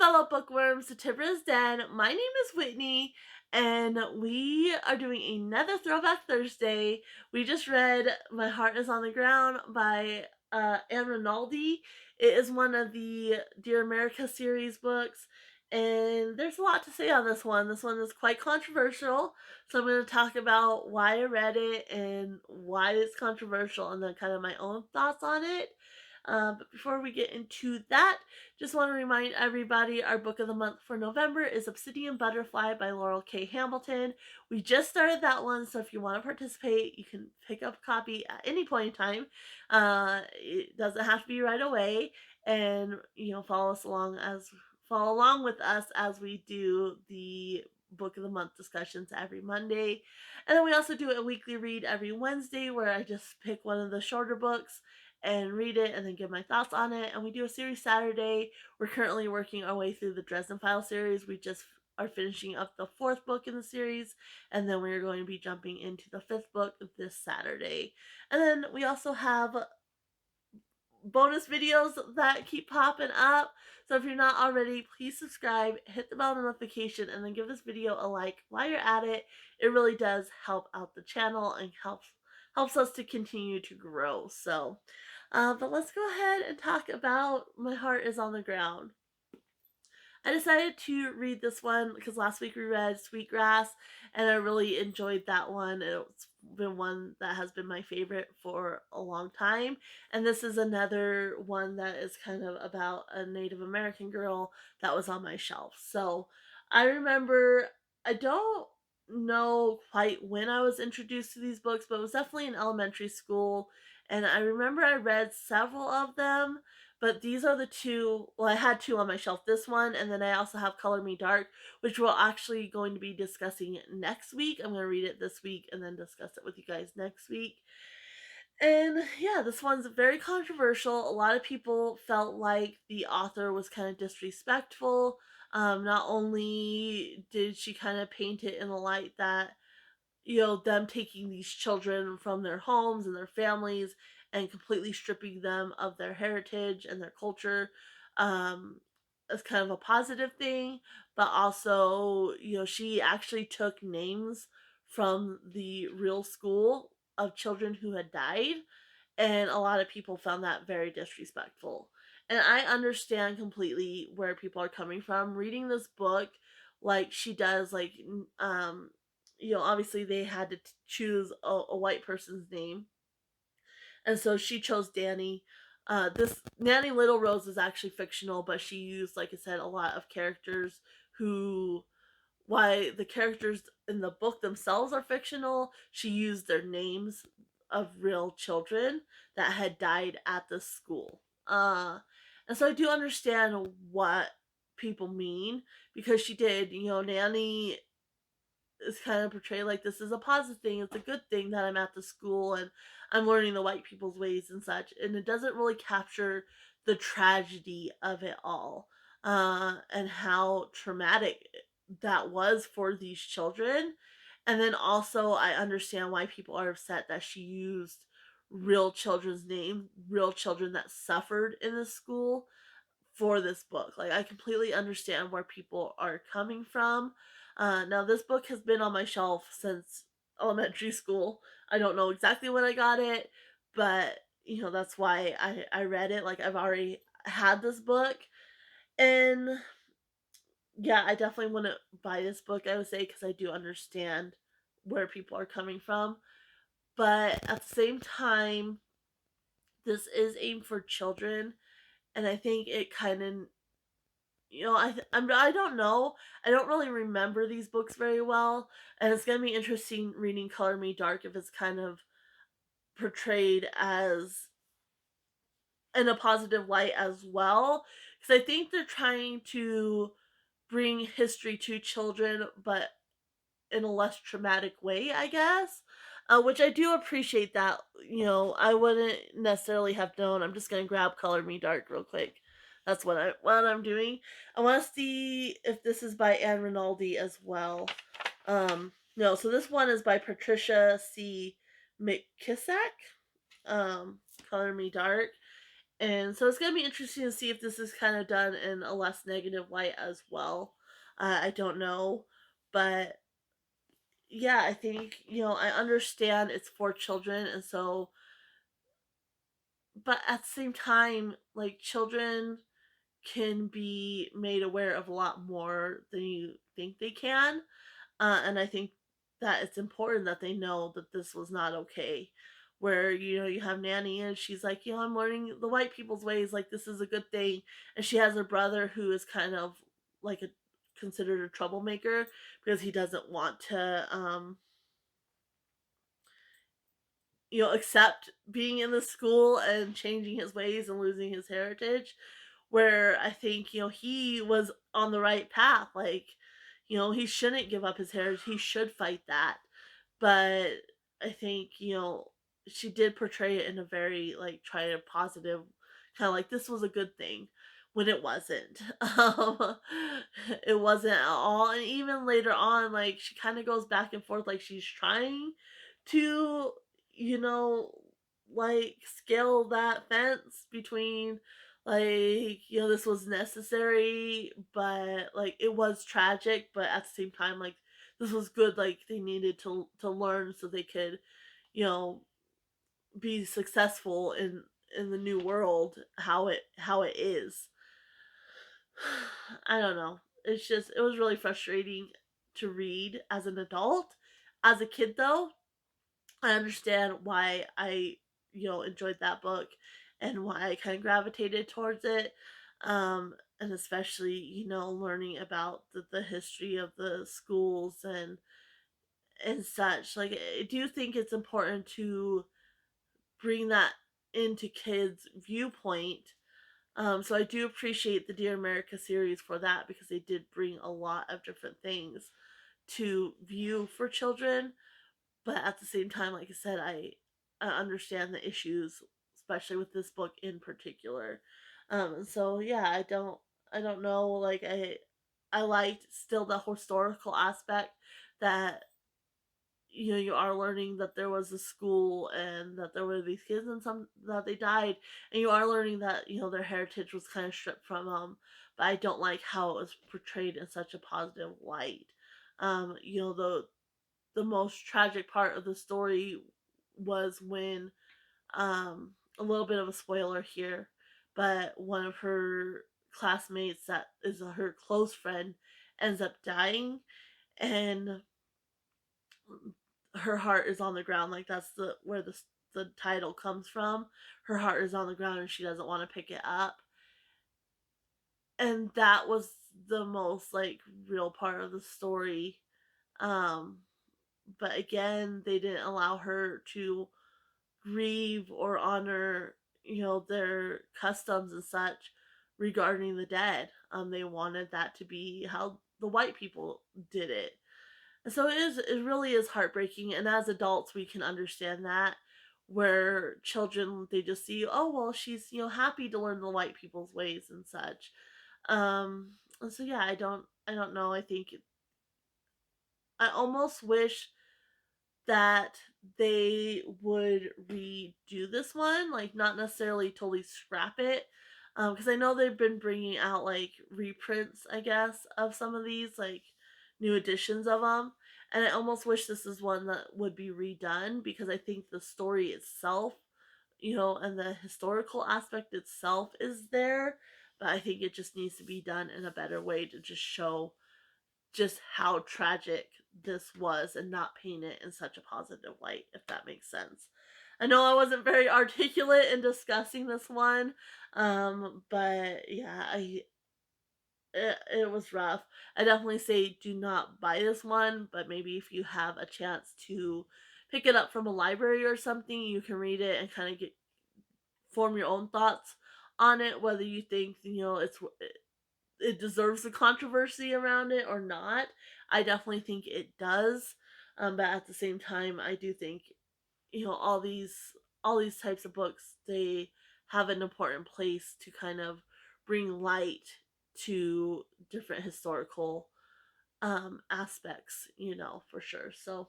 fellow bookworms to Tibra's Den. My name is Whitney, and we are doing another Throwback Thursday. We just read My Heart is on the Ground by Ann Rinaldi. It is one of the Dear America series books, and there's a lot to say on this one. This one is quite controversial, so I'm going to talk about why I read it and why it's controversial, and then kind of my own thoughts on it. But before we get into that, just want to remind everybody our book of the month for November is Obsidian Butterfly by Laurell K. Hamilton. We just started that one, so if you want to participate, you can pick up a copy at any point in time. It doesn't have to be right away, and follow along with us as we do the book of the month discussions every Monday. And then we also do a weekly read every Wednesday where I just pick one of the shorter books and read it and then give my thoughts on it. And we do a series Saturday. We're currently working our way through the Dresden Files series. We just are finishing up the fourth book in the series, and then we're going to be jumping into the fifth book this Saturday. And then we also have bonus videos that keep popping up. So if you're not already, please subscribe, hit the bell notification, and then give this video a like while you're at it. It really does help out the channel and helps us to continue to grow. So, but let's go ahead and talk about My Heart is on the Ground. I decided to read this one because last week we read Sweetgrass, and I really enjoyed that one. It's been one that has been my favorite for a long time. And this is another one that is kind of about a Native American girl that was on my shelf. So I remember, I don't know quite when I was introduced to these books, but it was definitely in elementary school. And I remember I read several of them, but these are the two. Well, I had two on my shelf. This one, and then I also have Color Me Dark, which we're actually going to be discussing next week. I'm going to read it this week and then discuss it with you guys next week. And yeah, this one's very controversial. A lot of people felt like the author was kind of disrespectful. Not only did she kind of paint it in the light that, them taking these children from their homes and their families and completely stripping them of their heritage and their culture, as kind of a positive thing, but also, she actually took names from the real school of children who had died, and a lot of people found that very disrespectful. And I understand completely where people are coming from. Reading this book, like she does, obviously they had to choose a white person's name, and so she chose Danny. This Nanny Little Rose is actually fictional, but she used, like I said, a lot of characters who, why the characters in the book themselves are fictional, she used their names of real children that had died at the school. And so I do understand what people mean, because she did, Nanny is kind of portrayed like this is a positive thing. It's a good thing that I'm at the school and I'm learning the white people's ways and such. And it doesn't really capture the tragedy of it all, and how traumatic that was for these children. And then also, I understand why people are upset that she used real children's names, real children that suffered in the school for this book. Like, I completely understand where people are coming from. Now, this book has been on my shelf since elementary school. I don't know exactly when I got it, but that's why I read it. Like, I've already had this book, and yeah, I definitely want to buy this book, I would say, because I do understand where people are coming from. But at the same time, this is aimed for children, and I think it kind of, I don't know. I don't really remember these books very well, and it's gonna be interesting reading Color Me Dark if it's kind of portrayed as in a positive light as well, because I think they're trying to bring history to children, but in a less traumatic way, I guess. Which I do appreciate that. I wouldn't necessarily have known. I'm just gonna grab Color Me Dark real quick. That's what I'm doing. I want to see if this is by Ann Rinaldi as well. No, so this one is by Patricia C. McKissack. Color Me Dark, And so it's going to be interesting to see if this is kind of done in a less negative light as well. I don't know, but yeah, I think, I understand it's for children, and so, but at the same time, like, children can be made aware of a lot more than you think they can. And I think that it's important that they know that this was not okay. Where, you have Nanny and she's like, I'm learning the white people's ways, like, this is a good thing. And she has her brother who is kind of like considered a troublemaker because he doesn't want to, accept being in the school and changing his ways and losing his heritage. Where I think, he was on the right path. Like, he shouldn't give up his heritage. He should fight that. But I think, she did portray it in a very, like, try to positive, kind of like this was a good thing when it wasn't. It wasn't at all. And even later on, like, she kind of goes back and forth, like she's trying to, you know, like, scale that fence between, like, this was necessary, but, like, it was tragic, but at the same time, like, this was good. Like, they needed to learn so they could, you know, be successful in the new world, how it is. I don't know. It's just, it was really frustrating to read as an adult. As a kid, though, I understand why I, enjoyed that book and why I kind of gravitated towards it. And especially, learning about the history of the schools and such. Like, I do think it's important to bring that into kids' viewpoint. So I do appreciate the Dear America series for that because they did bring a lot of different things to view for children. But at the same time, like I said, I understand the issues, especially with this book in particular. And so yeah, I don't know. Like, I liked still the historical aspect that, you are learning that there was a school and that there were these kids and some that they died, and you are learning that, their heritage was kind of stripped from them. But I don't like how it was portrayed in such a positive light. The most tragic part of the story was when, a little bit of a spoiler here, but one of her classmates that is her close friend ends up dying, and her heart is on the ground. Like, that's where the title comes from. Her heart is on the ground and she doesn't want to pick it up. And that was the most, like, real part of the story. Um but again, they didn't allow her to grieve or honor, their customs and such regarding the dead. They wanted that to be how the white people did it. And so it really is heartbreaking, and as adults we can understand that. Where children, they just see, oh well, she's, happy to learn the white people's ways and such. And so yeah, I don't know. I think I almost wish that they would redo this one, like, not necessarily totally scrap it, because I know they've been bringing out, like, reprints, I guess, of some of these, like, new editions of them, and I almost wish this is one that would be redone because I think the story itself, and the historical aspect itself is there, but I think it just needs to be done in a better way to just show just how tragic this was and not paint it in such a positive light, if that makes sense. I know I wasn't very articulate in discussing this one, but yeah, it was rough. I definitely say do not buy this one, but maybe if you have a chance to pick it up from a library or something, you can read it and kind of get form your own thoughts on it, whether you think, it deserves the controversy around it or not. I definitely think it does. But at the same time, I do think, all these types of books, they have an important place to kind of bring light to different historical aspects, for sure. So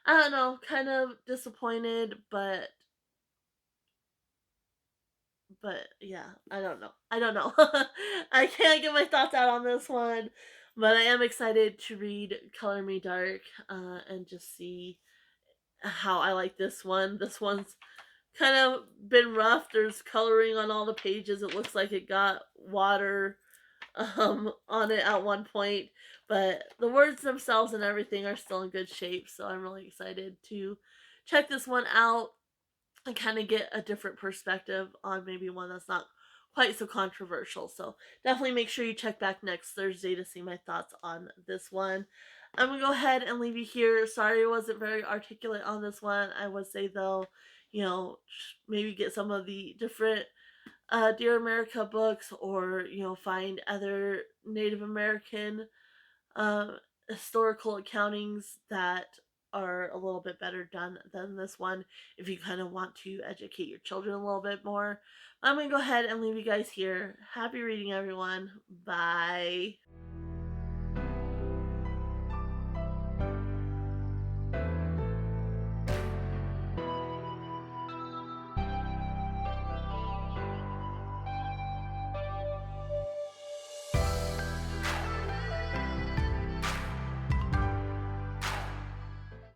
I don't know, kind of disappointed, But yeah, I don't know. I don't know. I can't get my thoughts out on this one, but I am excited to read Color Me Dark and just see how I like this one. This one's kind of been rough. There's coloring on all the pages. It looks like it got water on it at one point, but the words themselves and everything are still in good shape. So I'm really excited to check this one out and kind of get a different perspective on maybe one that's not quite so controversial. So definitely make sure you check back next Thursday to see my thoughts on this one. I'm gonna go ahead and leave you here. Sorry I wasn't very articulate on this one. I would say though, maybe get some of the different Dear America books, or find other Native American um, historical accountings that are a little bit better done than this one if you kind of want to educate your children a little bit more. I'm going to go ahead and leave you guys here. Happy reading, everyone. Bye.